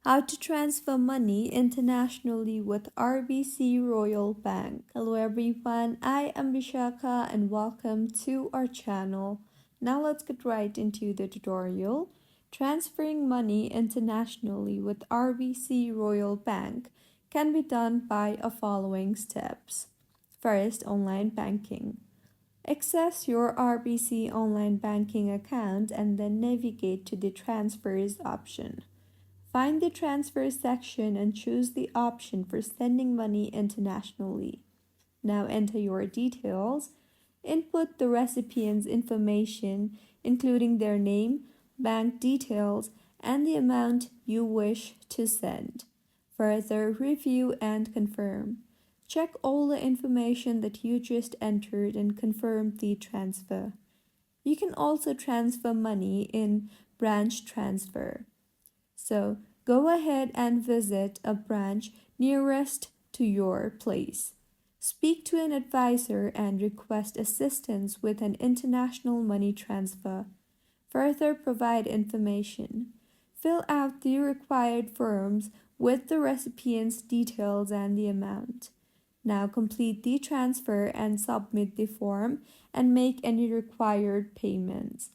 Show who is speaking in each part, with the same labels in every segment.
Speaker 1: How to transfer money internationally with RBC Royal Bank. Hello everyone, I am Vishaka and welcome to our channel. Now let's get right into the tutorial. Transferring money internationally with RBC Royal Bank can be done by the following steps. First, online banking. Access your RBC online banking account and then navigate to the Transfers option. Find the Transfer section and choose the option for sending money internationally. Now enter your details. Input the recipient's information, including their name, bank details, and the amount you wish to send. Further, review and confirm. Check all the information that you just entered and confirm the transfer. You can also transfer money in branch transfer. So go ahead and visit a branch nearest to your place. Speak to an advisor and request assistance with an international money transfer. Further, provide information. Fill out the required forms with the recipient's details and the amount. Now complete the transfer and submit the form and make any required payments.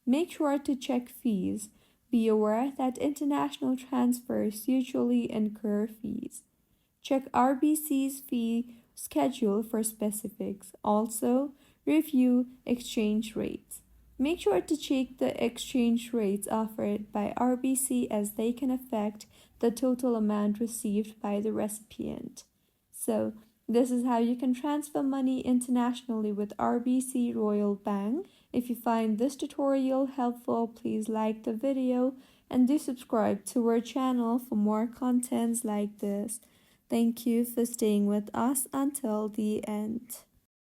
Speaker 1: Make sure to check fees. Be aware that international transfers usually incur fees. Check RBC's fee schedule for specifics. Also, review exchange rates. Make sure to check the exchange rates offered by RBC as they can affect the total amount received by the recipient. So, this is how you can transfer money internationally with RBC Royal Bank. If you find this tutorial helpful, please like the video and do subscribe to our channel for more contents like this. Thank you for staying with us until the end.